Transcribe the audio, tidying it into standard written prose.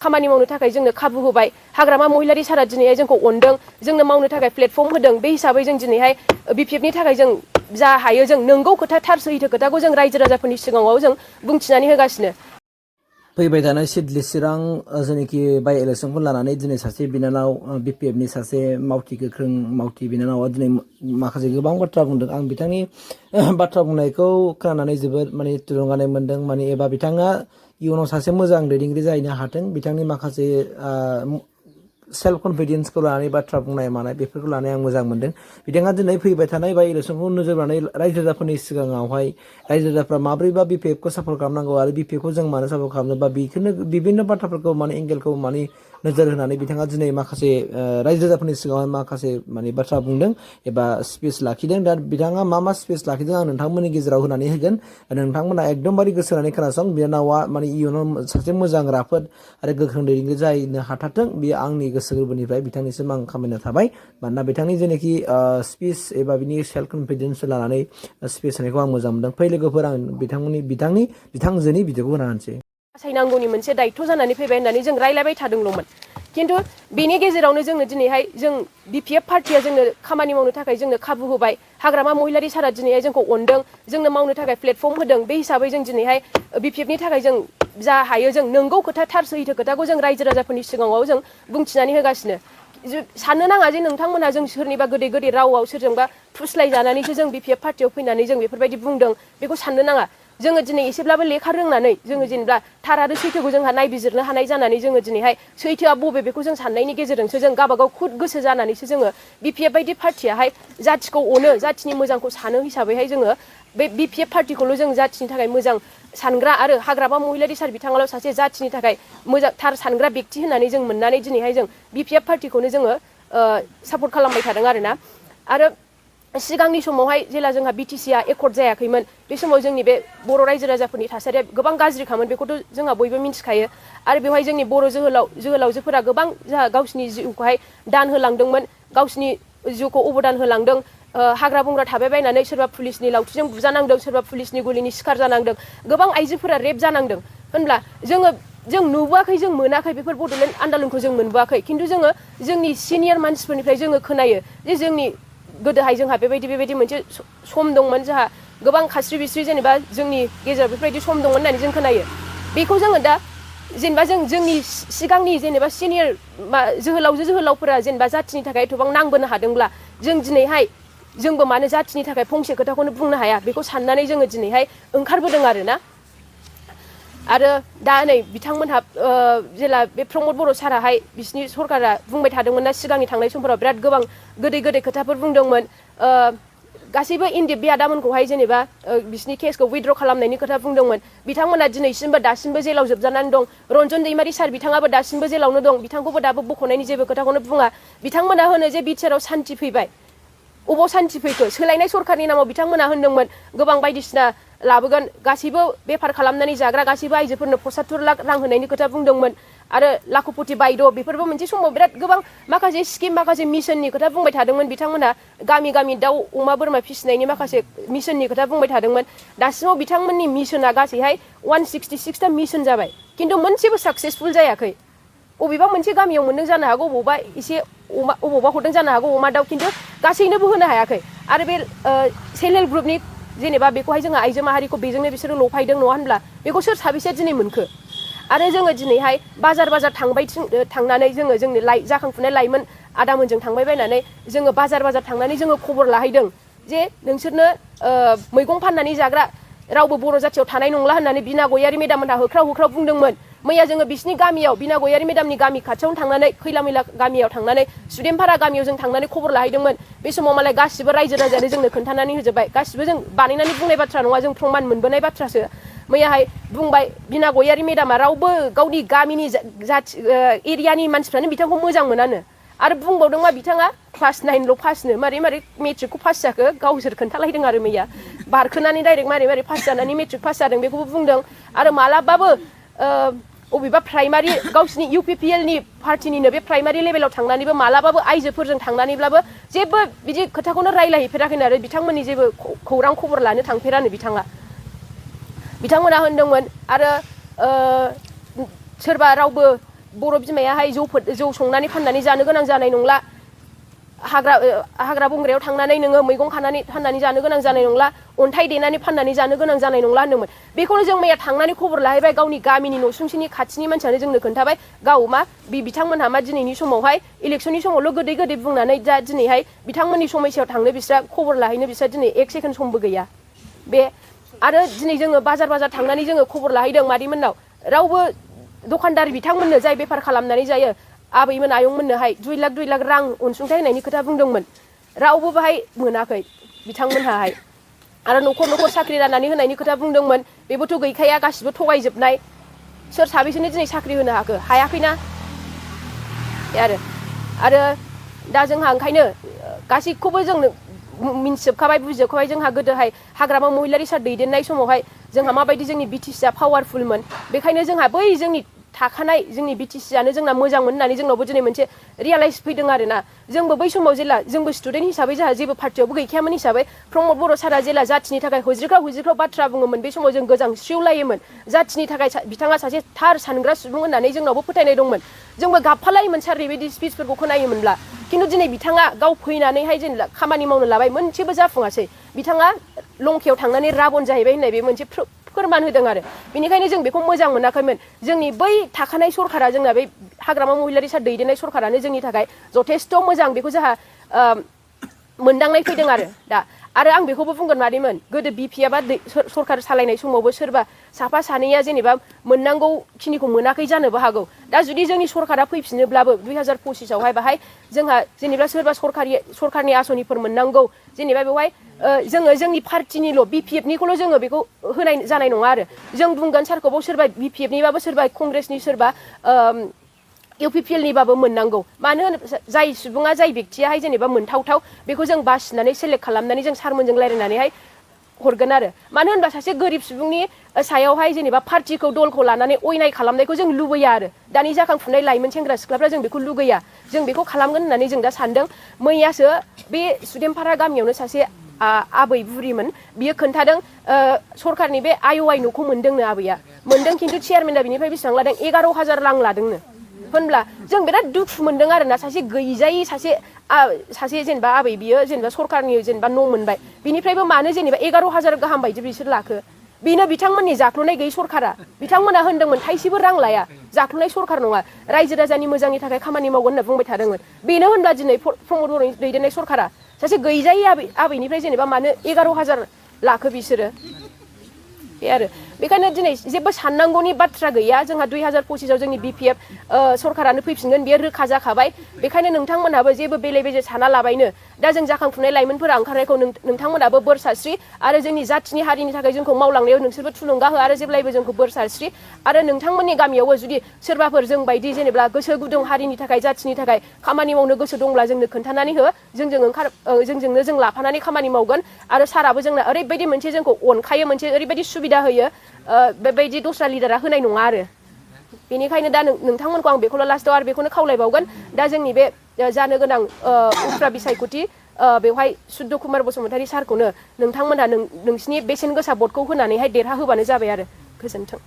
खामानि मावनो थाखाय जोंनो खाबु होबाय हाग्रामा महिलारि सारा दिनैहाय जोंखौ अनदों जोंनो मावनो थाखाय प्लेटफर्म होदों बे हिसाबै जों दिनैहाय BPF नि थाखाय जों जा हायो जों नंगौ खोथा थार सैथो खोथाखौ जों रायजो राजाफोरनि सिगाङाव जों बुंथिनानै होगासिनो फैबाय थानाय सिडली चिरां जेनाखि बाय इलेक्सनखौ लानानै दिनै सासे बिनानाव BPF नि सासे मावथि गोख्रों मावथि बिनानावा दिनै माखासे गोबां बाथ्रा बुंदों आं बिथांनि बाथ्रा बुंनायखौ खोनानानै जोबोद माने थुलुंगानाय मोनदों माने एबा बिथाङा इयुनाव सासे मोजां दैदेनगिरि जाहैनो हाथों बिथांनि माखासे सेल्फ कनफिडेन्सखौ लानानै बाथ्रा बुंनाय मानाय बेफोरखौ लानानै आं मोजां मोनदों बिथाङा दिनै फैबाय थानाय बाय इलेक्सनखौ नोजोर होनानै रायजो राजाफोरनि सिगाङावहाय रायजो राजाफ्रा माब्रैबा BPF खौ सापर्ट खालामनांगौ आरो BPF खौ जों मानो सापर्ट खालामनोबा बेखौनो बिभिन्न बाथ्राफोरखौ माने एंगेलखौ माने नोजोर होनानै बिथाङा दिनै माखासे रायजो राजाफोरनि सिगाङावहाय माखासे माने बाथ्रा बुंदों एबा स्पिच लाखिदों दा बिथाङा मा स्पिच लाखिदों आं नोंथांमोननि गेजेराव होनानै होगोन नोंथांमोना एकदमबारे गोसो होनानै खोनासं बिनानावा माने इयुनाव सासे मोजां राफोद आरो गोख्रों दैदेनगिरि जाहैनो हाथारथों बेयो आंनि गोसो गोरबोनिफ्राय बिथांनिसिम आं खामायना थाबाय मानोना बिथांनि जेनाखि स्पिच एबा बिनि सेल्फ कनफिडेन्स लानानै स्पिच होनायखौ आं मोजां मोनदों फै लोगोफोर आं बिथांजोनि भिडिअखौ होना होनसै बासायनांगौनि मोनसे दायित्व जानानै फैबाय होननानै जों रायलायबाय थादोंल'मोन किन्तु बेनि गेजेरावनो जोंनो दिनैहाय जों BPF पार्टिया जोंनो खामानि मावनो थाखाय जोंनो खाबु होबाय हाग्रामा महिलारि सारा दिनैहाय जोंखौ अनदों जोंनो मावनो थाखाय प्लेटफर्म होदों बे हिसाबै जों दिनैहाय BPF नि थाखाय जों जा हायो जों नंगौ खोथा थार सैथो खोथाखौ जों रायजो राजाफोरनि सिगाङाव जों बुंथिनानै होगासिनो साननो नाङा जे नोंथांमोना जों सोरनिबा गोदै रावाव सोरजोंबा फुस्लायजानानैसो जों BPF पार्टियाव फैनानै जों बेफोरबायदि बुंदों बेखौ साननो नाङा जोङो दिनै एसेब्लाबो लेखा रोंनानै जोङो जेनेबा थार आरो सैथोखौ जोंहा नायबिजिरनो हानाय जानानै जोङो दिनैहाय सैथोआ बबे बेखौ जों साननायनि गेजेरजोंसो जों गावबागाव खुद गोसो जानानैसो जोङो BPF बायदि पार्टियाहाय जाथिखौ अनो जाथिनि मोजांखौ सानो हिसाबैहाय जोङो बे BPF पार्टिखौल' जों जाथिनि थाखाय मोजां सानग्रा आरो हाग्रामा महिलारि सार बिथाङाल' सासे जाथिनि थाखाय मोजां थार सानग्रा व्यक्ति होननानै जों मोननानै दिनैहाय जों BPF पार्टिखौनो जोङो सापर्ट खालामबाय थादों आरो सिगांनि समावहाय जेला जोंहा BTC आ एकर्ड जायाखैमोन बे समाव जोंनि बे बर' रायजो राजाफोरनि थासारिया गोबां गाज्रिखामोन बेखौथ' जोंहा बयबो मिन्थिखायो आरो बेवहाय जोंनि बर' जोहोलावजोफोरा गोबां जोंहा गावसिनि जिउखौहाय दान होलांदोंमोन गावसिनि जिउखौ अबदान होलांदों हाग्रा बंग्रा थाबायबायनानै सोरबा पुलिसनि लावथिजों बुजानांदों सोरबा पुलिसनि गुलिनि शिकार जानांदों गोबां आइजोफोरा रेप जानांदों होनब्ला जों नुबोआखै जों मोनाखै बेफोर बड'लेण्ड आन्दालनखौ जों मोनबोआखै किन्तु जोङो जोंनि सिनियर मानसिफोरनिफ्राय जोङो खोनायो जे जोंनि गोदोहाय जोंहा बेबायदि मोनसे सम दंमोन जोंहा गोबां खास्रि बिस्रि जेनेबा जोंनि गेजेराव बेफोरबायदि सम दंमोन होननानै जों खोनायो बेखौ जोङो दा जेनेबा जोंनि सिगांनि जेनेबा सिनियर जोहोलावफोरा जेनेबा जाथिनि थाखाय एथबां नांबोनो हादोंब्ला जों दिनैहाय जोंबो मानो जाथिनि थाखाय फंसे खोथाखौनो बुंनो हाया बेखौ साननानै जोङो दिनैहाय ओंखारबोदों आरो दा नै बिथांमोनहा जेला बे प्रमद बर' साराहाय बिसिनि सरकारा बुंबाय थादोंमोन ना सिगांनि थांनाय समफोराव बिराद गोबां गोदै खोथाफोर बुंदोंमोन गासैबो बे आदामोनखौहाय जेनेबा बिसिनि केसखौ उइथड्र खालामनायनि खोथा बुंदोंमोन बिथांमोना दिनैसिमबो दासिमबो जेलाव जोबजानानै दं रन्जन दैमारि सार बिथाङाबो दासिमबो जेलावनो दं बिथांखौबो दाबो बख'नायनि जेबो खोथाखौनो बुङा बिथांमोना होनो जे बिटिआरआव सान्थि फैबाय अबाव सान्थि फैखो सोलायनाय सरकारनि नामाव बिथांमोना होनदोंमोन गोबां बायदिसिना लाबोगोन गासैबो बेफार खालामनानै जाग्रा गासैबो आइजोफोरनो 75 लाख रां होनायनि खोथा बुंदोंमोन आरो लाखपति बायद' बेफोरबो मोनसे समाव बिराद गोबां माखासे स्किम माखासे मिशननि खोथा बुंबाय थादोंमोन बिथांमोना गामि दाउ अमा बोरमा फिसिनायनि माखासे मिशननि खोथा बुंबाय थादोंमोन दासिमाव बिथांमोननि मिशना गासैहाय 166 टा मिशन जाबाय किन्तु मोनसेबो साक्सेसफुल जायाखै अबेबा मोनसे गामियाव मोनदों जानो हागौ अबावबा एसे अबावबा हरदों जानो हागौ अमा दाउ किन्तु गासैनोबो होनो हायाखै आरो बे सेल्फ हेल्प ग्रुपनि जेनेबा बेखौहाय जोङो आइजो माहारिखौ बेजोंनो बिसोरो लफायदों नङा होनब्ला बेखौ सोर साबेसे दिनै मोनखो आरो जोङो दिनैहाय बाजार थांनानै जोङो जोंनि जाखांफुनाय लाइमोन आदामोनजों थांबाय बायनानै जोङो बाजार थांनानै जोङो खबर लाहैदों जे नोंसोरनो मैगं फाननानै जाग्रा रावबो बर' जाथियाव थानाय नंला होननानै बिना गयारि मेदाममोनहा होख्राव बुंदोंमोन मैया जोङो बिसिनि गामियाव बिना गयारि मेदामनि गामि खाथियावनो थांनानै खैला मैला गामियाव थांनानै सुदेमपारा गामियाव जों थांनानै खबर लाहैदोंमोन बे समाव मालाय गासिबो रायजो राजायानो जोंनो खोन्थानानै होजोबबाय गासिबो जों बानायनानै बुंनाय बाथ्रा नङा जों प्रमान मोनबोनाय बाथ्रासो मैयाहाय बुंबाय बिना गयारि मेदामा रावबो गावनि गामिनि जाथि एरियानि मानसिफ्रानो बिथांखौ मोजां मोनानो आरो बुंबावदों मा बिथाङा क्लास 9ल' पासनो मारै मेट्रिकखौ पास जाखो गावसोर खोन्थालायदों आरो मैया बारखोनानै डाइरेक्ट मारै पास जानानै मेट्रिक पास जादों बेखौबो बुंदों आरो मालाबाबो अबेबा प्राइमारि गावसिनि UPPL नि पार्टिनिनो बे प्राइमारि लेभेलाव थांनानैबो मालाबाबो आइजोफोरजों थांनानैब्लाबो जेबो बिदि खोथाखौनो रायलायहैफेराखैनो आरो बिथांमोननि जेबो खौरां खबर लानो थांफेरानो बिथांमोना होनदोंमोन आरो सोरबा रावबो बर' बिमायाहाय जौ संनानै फाननानै जानो गोनां जानाय नंला हाग्रा बंग्रायाव थांनानै नोङो मैगं खानानै फाननानै जानो गोनां जानाय नंला अन्थाइ देनानै फाननानै जानो गोनां जानाय नंला होनदोंमोन बेखौनो जों मैया थांनानै खबर लाहैबाय गावनि गामिनि नसुंसेनि खाथिनि मानसियानो जोंनो खोन्थाबाय गाव मा बिथांमोनहा मा दिनैनि समावहाय इलेक्सननि समावल' गोदै गोदै बुंनानै दा दिनैहाय बिथांमोननि समयसायाव थांनो बिस्रा खबर लाहैनो बिस्रा दिनै 1 सेकेन्ड समबो गैया बे आरो दिनै जोङो बाजार थांनानै जोङो खबर लाहैदों मादैमोननाव रावबो दखानदार बिथांमोननो जाय बेफार खालामनानै जायो आबैमोन आयंमोननोहाय 2 लाख रां अनसुंथाइ होनायनि खोथा बुंदोंमोन रावबो बाहाय मोनाखै बिथांमोनहाहाय आरो न'खर साख्रि राननानै होनायनि खोथा बुंदोंमोन बेबोथ' गैखाया गासिबो थगायजोबनाय सोर साबेसेनो दिनै साख्रि होनो हायाखैना आरो दा जोंहा ओंखायनो गासैखौबो जों मिन्थिजोबखाबाय बुजिजोबखाबाय जोंहा गोदोहाय हाग्रामा महिलारि सार दैदेननाय समावहाय जोंहा माबायदि जोंनि बिटिसिआ पावारफुलमोन बेखायनो जोंहा बै जोंनि थाखानाय जोंनि बिटिसिआनो जोंना मोजांमोन होननानै जोंनावबो दिनै मोनसे रियलाइज फैदों आरोना जोंबो बै समाव जेला जोंबो स्टुडेन्ट हिसाबै जोंहा जेबो पार्टियावबो गैखायामोन हिसाबै प्रमद बर' सारा जेला जाथिनि थाखाय हुज्रिख्राव बाथ्रा बुङोमोन बे समाव जों गोजांस्रिउलायोमोन जाथिनि थाखाय बिथाङा सासे थार सानग्रा सुबुं होननानै जोंनावबो फोथायनाय दंमोन जोंबो गाबफालायोमोन सार बेबायदि स्पिचफोरखौ खोनायोमोनब्ला खिन्थु दिनै बिथाङा गाव फैनानैहाय जेनेबा खामानि मावनो लाबाय मोनसेबो जाफुङासै बिथाङा लंकेयाव थांनानै राबन जाहैबाय होननाय बे मोनसे फोरमान होदों आरो बेनिखायनो जों बेखौ मोजां मोनाखैमोन जोंनि बै थाखानाय सरकारा जोंना बे हाग्रामा महिलारि सार दैदेननाय सरकारानो जोंनि थाखाय जथेस्थ' मोजां बेखौ जोंहा मोनदांनाय फैदों आरो आं बेखौबो बुंगोन मादैमोन गोदो BPF सरकार सालायनाय समावबो सोरबा साफा सानैया जेनेबा मोननांगौ खिनिखौ मोनाखै जानोबो हागौ दा जुदि जोंनि सरकारा फैफिनोब्लाबो 2025आवहाय बाहाय जोंहा जेनेबा सोरबा सरकारनि आसनिफोर मोननांगौ जेनेबा बेवहाय जोङो जोंनि पार्टिनिल' BPFनिखौल' जोङो बेखौ होनाय जानाय नङा आरो जों बुंगोन सारखौबो सोरबा BPFनिबाबो सोरबा कंग्रेसनि सोरबा UPPLनिबाबो मोननांगौ मानो होनोब्ला जाय सुबुङा जाय बेक्तियाहाय जेनेबा मोनथावथाव बेखौ जों बासिनानै सेलेक्ट खालामनानै जों सारमोनजों रायलायनानैहाय हरगोन आरो मानो होनबा सासे गोरिब सुबुंनि सायावहाय जेनेबा पार्टिखौ दलखौ लानानै अयनाय खालामनायखौ जों लुबैया आरो दानि जाखांफुनाय लाइमोन सेंग्रा सिख्लाफ्रा जों बेखौ लुगैया जों बेखौ खालामगोन होननानै जों दा सानदों मैयासो बे सुदेमपारा गामियावनो सासे आबै बुरिमोन बियो खोन्थादों सरकारनि बे IOI न'खौ मोनदोंनो आबैया मोनदों खिन्थु चेयारमेना बिनिफ्राय बेसेबां लादों 11,000 रां लादोंनो होनब्ला जों बिराद दुखु मोनदों आरोना सासे गैजायै सासे जेनेबा आबै बियो जेनेबा सरकारनि जेनेबा न' मोनबाय बिनिफ्रायबो मानो जेनेबा 11,000 गाहाम बायदि बिसोर लाखो बेनो बिथांमोननि जाख्ल'नाय गैयै सरकारा बिथांमोना होनदोंमोन थाइसेबो रां लाया जाख्ल'नाय सरकार नङा रायजो राजानि मोजांनि थाखाय खामानि मावगोन होनना बुंबाय थादोंमोन बेनो होनब्ला दिनै प्रमद बर'नि दैदेननाय सरकारा सासे गैजायै आबैनिफ्राय जेनेबा मानो 11,000 लाखो बिसोरो बे आरो बेखायनो दिनै जेबो साननांगौनि बाथ्रा गैया जोंहा 2025आव जोंनि BPF सरकारानो फैफिनगोन बेयो रोखा जाखाबाय बेखायनो नोंथांमोनहाबो जेबो बेले बेजे साना लाबायनो दा जों जाखांफुनाय लाइमोनफोरा ओंखारनायखौ नोंथांमोनहाबो बोर सारस्रि आरो जोंनि जाथिनि हारिनि थाखाय जोंखौ मावलांनायाव नोंसोरबो थुलुंगा हो आरो जेब्लायबो जोंखौ बोर सारस्रि आरो नोंथांमोननि गामियावबो जुदि सोरबाफोर जों बायदि जेनेबा गोसो गुदुं हारिनि थाखाय जाथिनि थाखाय खामानि मावनो गोसो दंब्ला जोंनो खोन्थानानै हो जोंजोंनो जों लाफानानै खामानि मावगोन आरो साराबो जोंना ओरैबायदि मोनसे जोंखौ अनखायो मोनसे ओरैबायदि सुबिदा होयो बेबायदि दस्रा लिडारा होनाय नङा आरो बेनिखायनो दा नोंथांमोनखौ आं बेखौल' लास्टआव आरो बेखौनो खावलायबावगोन दा जोंनि बे जानो गोनां उफ्रा बिसायख'थि बेवहाय सुद्ध कुमार बसुमतारी सारखौनो नोंथांमोनहा नोंसिनि बेसेन गोसा भटखौ होनानैहाय देरहाहोबानो जाबाय आरो गोजोन्थों